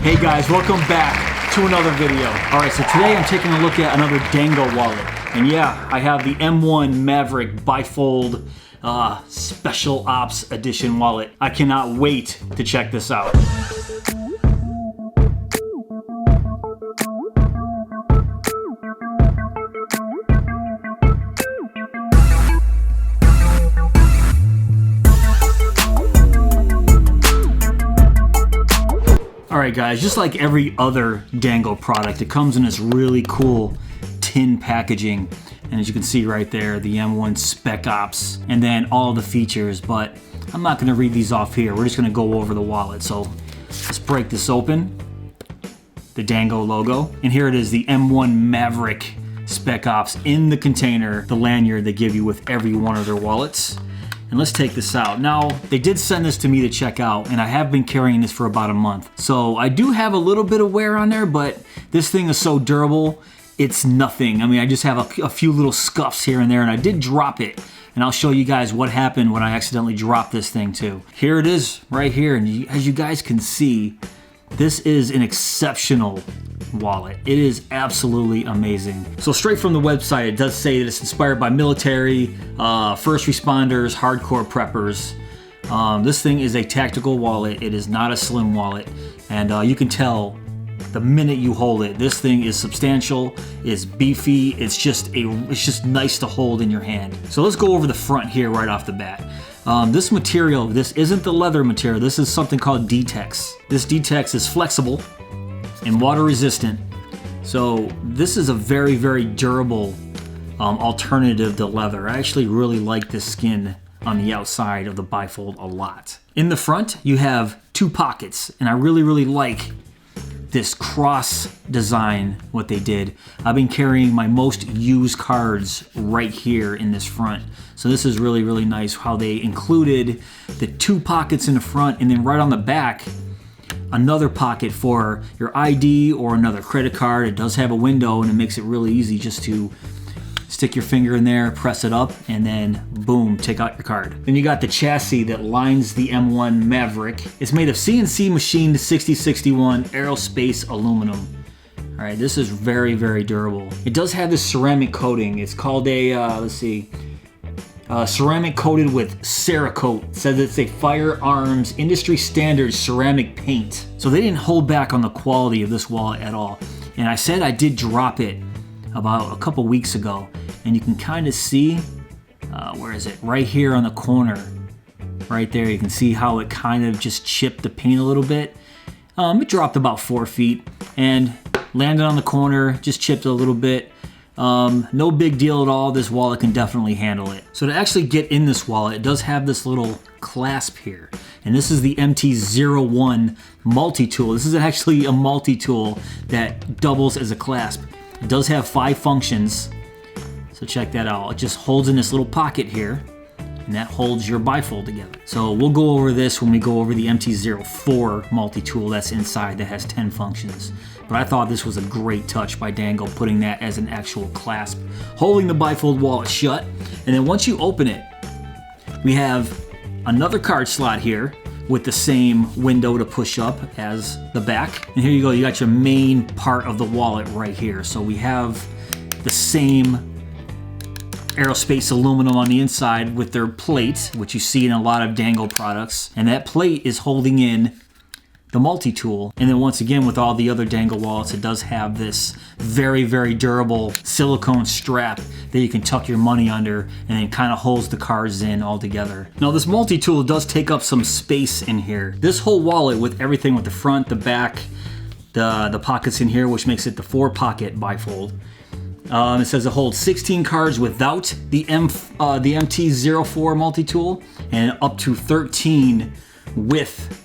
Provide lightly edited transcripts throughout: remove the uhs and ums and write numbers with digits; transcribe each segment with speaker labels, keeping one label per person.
Speaker 1: Hey guys, welcome back to another video. All right, so today I'm taking a look at another Dango wallet. And yeah, I have the M1 Maverick Bifold Special Ops Edition wallet. I cannot wait to check this out. Alright guys, just like every other Dango product, it comes in this really cool tin packaging. And as you can see right there, the M1 spec-ops, and then all the features, but I'm not going to read these off here. We're just going to go over the wallet. So let's break this open. The Dango logo. And here it is, the M1 Maverick spec-ops in the container, the lanyard they give you with every one of their wallets. And let's take this out. Now, they did send this to me to check out, and I have been carrying this for about a month. So I do have a little bit of wear on there, but this thing is so durable, it's nothing. I mean, I just have a few little scuffs here and there, and I did drop it. And I'll show you guys what happened when I accidentally dropped this thing too. Here it is, right here. And as you guys can see, this is an exceptional wallet. It is absolutely amazing. So straight from the website, it does say that it's inspired by military, first responders, hardcore preppers. This thing is a tactical wallet. It is not a slim wallet. And you can tell the minute you hold it, this thing is substantial, it's beefy, it's just nice to hold in your hand. So let's go over the front here right off the bat. This material, this isn't the leather material, this is something called Detex. This Detex is flexible and water resistant. So this is a very, very durable alternative to leather. I actually really like this skin on the outside of the Bifold a lot. In the front, you have two pockets, and I really, really like this cross design, what they did. I've been carrying my most used cards right here in this front. So this is really, really nice how they included the two pockets in the front, and then right on the back, another pocket for your ID or another credit card. It does have a window, and it makes it really easy just to stick your finger in there, press it up, and then boom, take out your card. Then you got the chassis that lines the M1 Maverick. It's made of CNC machined 6061 aerospace aluminum. All right, this is very, very durable. It does have this ceramic coating. It's called a, ceramic coated with Cerakote. It says it's a firearms industry standard ceramic paint. So they didn't hold back on the quality of this wallet at all. And I said I did drop it about a couple weeks ago, and you can kind of see, where is it? Right here on the corner, right there. You can see how it kind of just chipped the paint a little bit. It dropped about 4 feet and landed on the corner, just chipped a little bit. No big deal at all. This wallet can definitely handle it. So to actually get in this wallet, it does have this little clasp here. And this is the MT-01 multi-tool. This is actually a multi-tool that doubles as a clasp. It does have 5 functions, so check that out. It just holds in this little pocket here, and that holds your bifold together. So we'll go over this when we go over the MT-04 multi-tool that's inside that has 10 functions. But I thought this was a great touch by Dango, putting that as an actual clasp, holding the bifold wallet shut. And then once you open it, we have another card slot here with the same window to push up as the back. And here you go, you got your main part of the wallet right here. So we have the same aerospace aluminum on the inside with their plate, which you see in a lot of Dango products. And that plate is holding in the multi-tool. And then once again, with all the other Dango wallets, it does have this very, very durable silicone strap that you can tuck your money under, and it kind of holds the cards in all together. Now this multi-tool does take up some space in here. This whole wallet, with everything with the front, the back, the pockets in here, which makes it the 4-pocket bifold. It says it holds 16 cards without the MT-04 multi-tool, and up to 13 with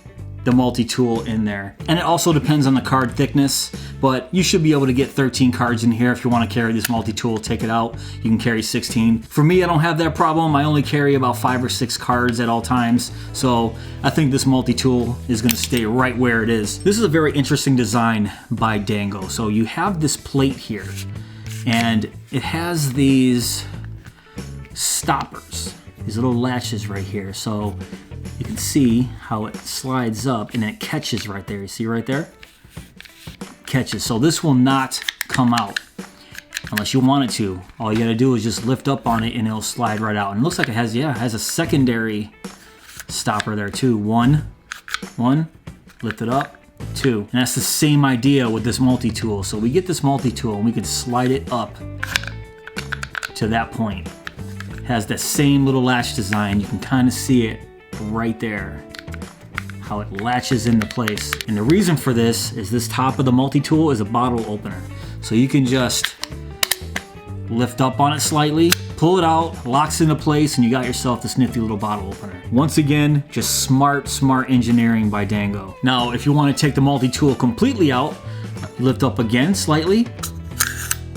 Speaker 1: the multi-tool in there. And it also depends on the card thickness, but you should be able to get 13 cards in here. If you want to carry this multi-tool, take it out, you can carry 16. For me, I don't have that problem. I only carry about 5 or 6 cards at all times, so I think this multi-tool is going to stay right where it is. This is a very interesting design by Dango. So you have this plate here, and it has these stoppers, these little latches right here. So you can see how it slides up and it catches right there. You see right there? catches. So this will not come out unless you want it to. All you gotta do is just lift up on it and it'll slide right out. And it looks like it has, yeah, it has a secondary stopper there too. One, lift it up, two. And that's the same idea with this multi-tool. So we get this multi-tool and we can slide it up to that point. It has that same little latch design. You can kind of see it right there, how it latches into place. And the reason for this is this top of the multi-tool is a bottle opener. So you can just lift up on it slightly, pull it out, locks into place, and you got yourself this nifty little bottle opener. Once again, just smart engineering by Dango. Now, if you want to take the multi-tool completely out, lift up again slightly,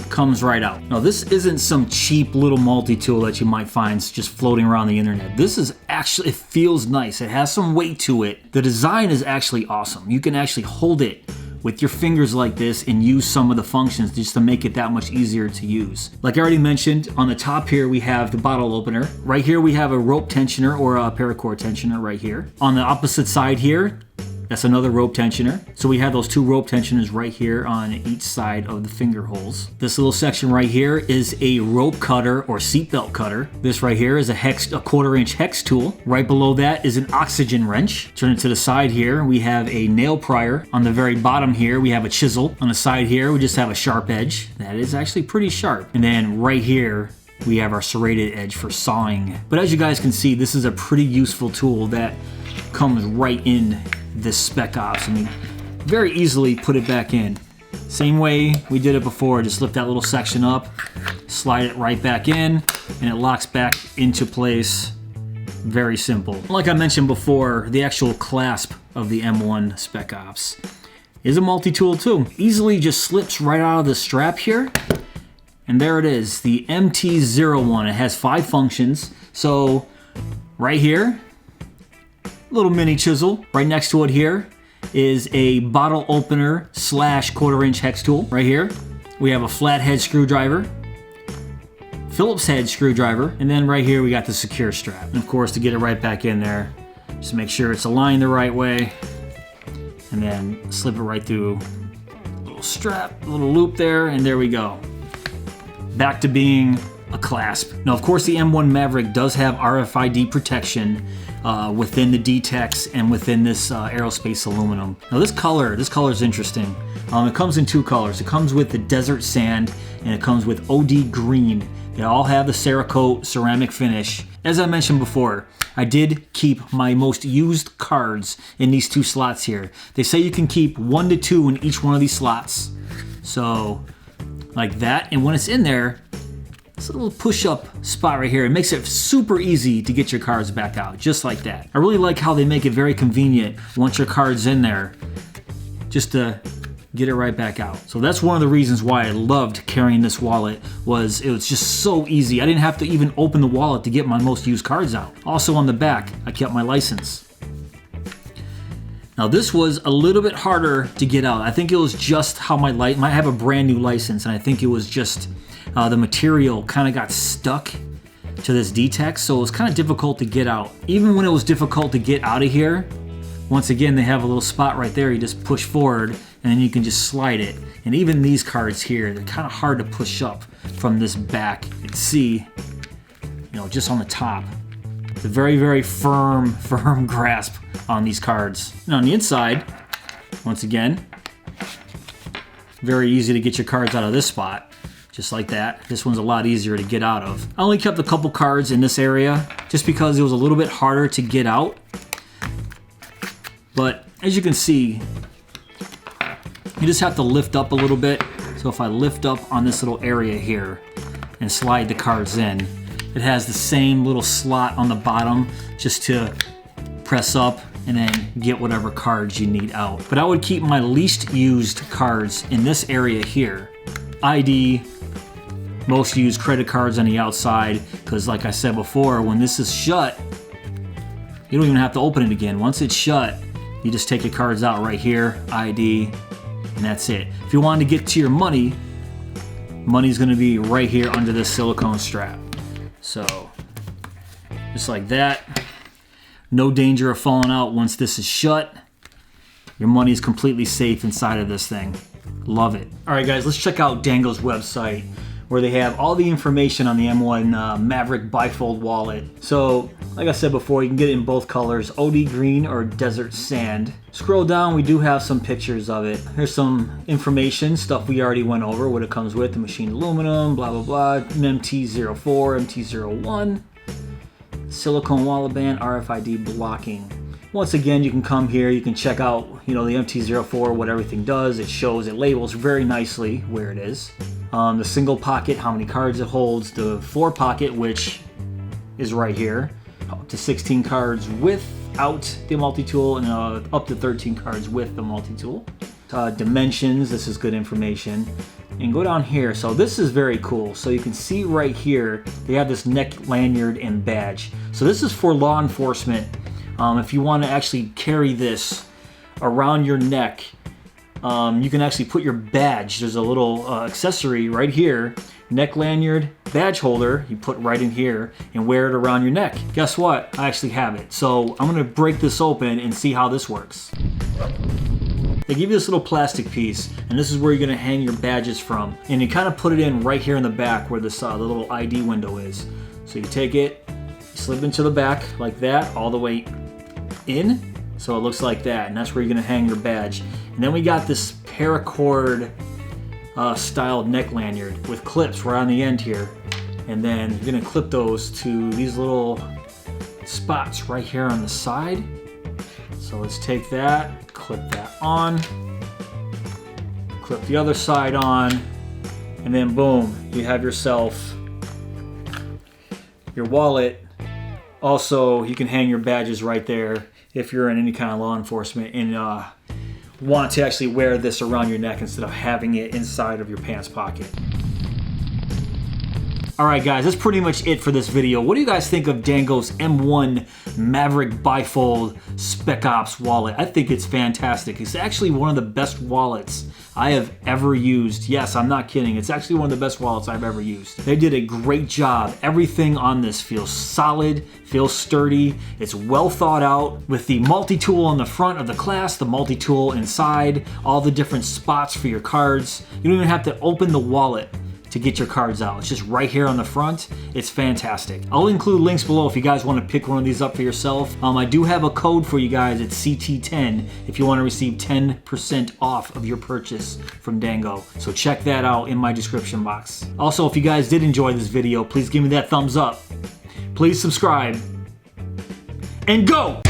Speaker 1: comes right out. Now, this isn't some cheap little multi-tool that you might find just floating around the internet. This is actually, it feels nice. It has some weight to it. The design is actually awesome. You can actually hold it with your fingers like this and use some of the functions just to make it that much easier to use. Like I already mentioned, on the top here we have the bottle opener. Right here we have a rope tensioner or a paracord tensioner right here. On the opposite side here, that's another rope tensioner. So we have those two rope tensioners right here on each side of the finger holes. This little section right here is a rope cutter or seatbelt cutter. This right here is a 1/4-inch hex tool. Right below that is an oxygen wrench. Turn it to the side here, we have a nail prier. On the very bottom here, we have a chisel. On the side here, we just have a sharp edge. That is actually pretty sharp. And then right here, we have our serrated edge for sawing. But as you guys can see, this is a pretty useful tool that comes right in this spec-ops. I mean, very easily put it back in. Same way we did it before, just lift that little section up, slide it right back in, and it locks back into place. Very simple. Like I mentioned before, the actual clasp of the M1 spec-ops is a multi-tool too. Easily just slips right out of the strap here. And there it is, the MT-01. It has 5 functions. So right here, little mini chisel. Right next to it here is a bottle opener / 1/4-inch hex tool. Right here, we have a flathead screwdriver, Phillips head screwdriver, and then right here we got the secure strap. And of course, to get it right back in there, just make sure it's aligned the right way, and then slip it right through a little strap, a little loop there, and there we go. Back to being a clasp. Now, of course, the M1 Maverick does have RFID protection within the D-Tex and within this aerospace aluminum. Now, this color is interesting. It comes in 2 colors. It comes with the desert sand and it comes with OD green. They all have the Cerakote ceramic finish. As I mentioned before, I did keep my most used cards in these 2 slots here. They say you can keep 1 to 2 in each one of these slots. So, like that. And when it's in there, it's a little push-up spot right here. It makes it super easy to get your cards back out, just like that. I really like how they make it very convenient once your card's in there, just to get it right back out. So that's one of the reasons why I loved carrying this wallet, was it was just so easy. I didn't have to even open the wallet to get my most used cards out. Also on the back, I kept my license. Now this was a little bit harder to get out. I think it was just how I have a brand new license, and I think it was just the material kind of got stuck to this D-Tex, so it was kind of difficult to get out. Even when it was difficult to get out of here, once again, they have a little spot right there. You just push forward, and then you can just slide it. And even these cards here, they're kind of hard to push up from this back. You can see, just on the top. It's a very, very firm grasp on these cards. And on the inside, once again, very easy to get your cards out of this spot. Just like that. This one's a lot easier to get out of. I only kept a couple cards in this area just because it was a little bit harder to get out. But as you can see, you just have to lift up a little bit. So if I lift up on this little area here and slide the cards in, it has the same little slot on the bottom just to press up and then get whatever cards you need out. But I would keep my least used cards in this area here. ID, most used credit cards on the outside, because like I said before, when this is shut, you don't even have to open it again. Once it's shut, you just take your cards out right here, ID, and that's it. If you want to get to your money's going to be right here under this silicone strap. So, just like that. No danger of falling out once this is shut. Your money is completely safe inside of this thing. Love it. All right, guys, let's check out Dango's website where they have all the information on the M1 Maverick Bifold wallet. So, like I said before, you can get it in both colors, OD green or desert sand. Scroll down, we do have some pictures of it. Here's some information, stuff we already went over, what it comes with, the machined aluminum, blah, blah, blah, MT04, MT01, silicone wallet band, RFID blocking. Once again, you can come here, you can check out, the MT04, what everything does. It shows, it labels very nicely where it is. The single pocket, how many cards it holds, the 4 pocket, which is right here, up to 16 cards without the multi-tool, and up to 13 cards with the multi-tool. Dimensions, this is good information. And go down here, so this is very cool. So you can see right here, they have this neck lanyard and badge. So this is for law enforcement. If you want to actually carry this around your neck, you can actually put your badge. There's a little accessory right here, neck lanyard, badge holder, you put right in here and wear it around your neck. Guess what? I actually have it. So I'm gonna break this open and see how this works. They give you this little plastic piece, and this is where you're gonna hang your badges from. And you kind of put it in right here in the back where this the little ID window is. So you take it, you slip into the back like that, all the way in. So it looks like that, and that's where you're gonna hang your badge. And then we got this paracord styled neck lanyard with clips right on the end here. And then you're gonna clip those to these little spots right here on the side. So let's take that, clip that on, clip the other side on, and then boom, you have yourself your wallet. Also, you can hang your badges right there if you're in any kind of law enforcement and want to actually wear this around your neck instead of having it inside of your pants pocket. Alright guys, that's pretty much it for this video. What do you guys think of Dango's M1 Maverick Bifold spec-ops wallet? I think it's fantastic. It's actually one of the best wallets I have ever used. Yes, I'm not kidding. It's actually one of the best wallets I've ever used. They did a great job. Everything on this feels solid, feels sturdy. It's well thought out with the multi-tool on the front of the clasp, the multi-tool inside, all the different spots for your cards. You don't even have to open the wallet to get your cards out. It's just right here on the front. It's fantastic. I'll include links below if you guys want to pick one of these up for yourself. I do have a code for you guys. It's CT10 if you want to receive 10% off of your purchase from Dango. So check that out in my description box. Also, if you guys did enjoy this video, please give me that thumbs up. Please subscribe. And go!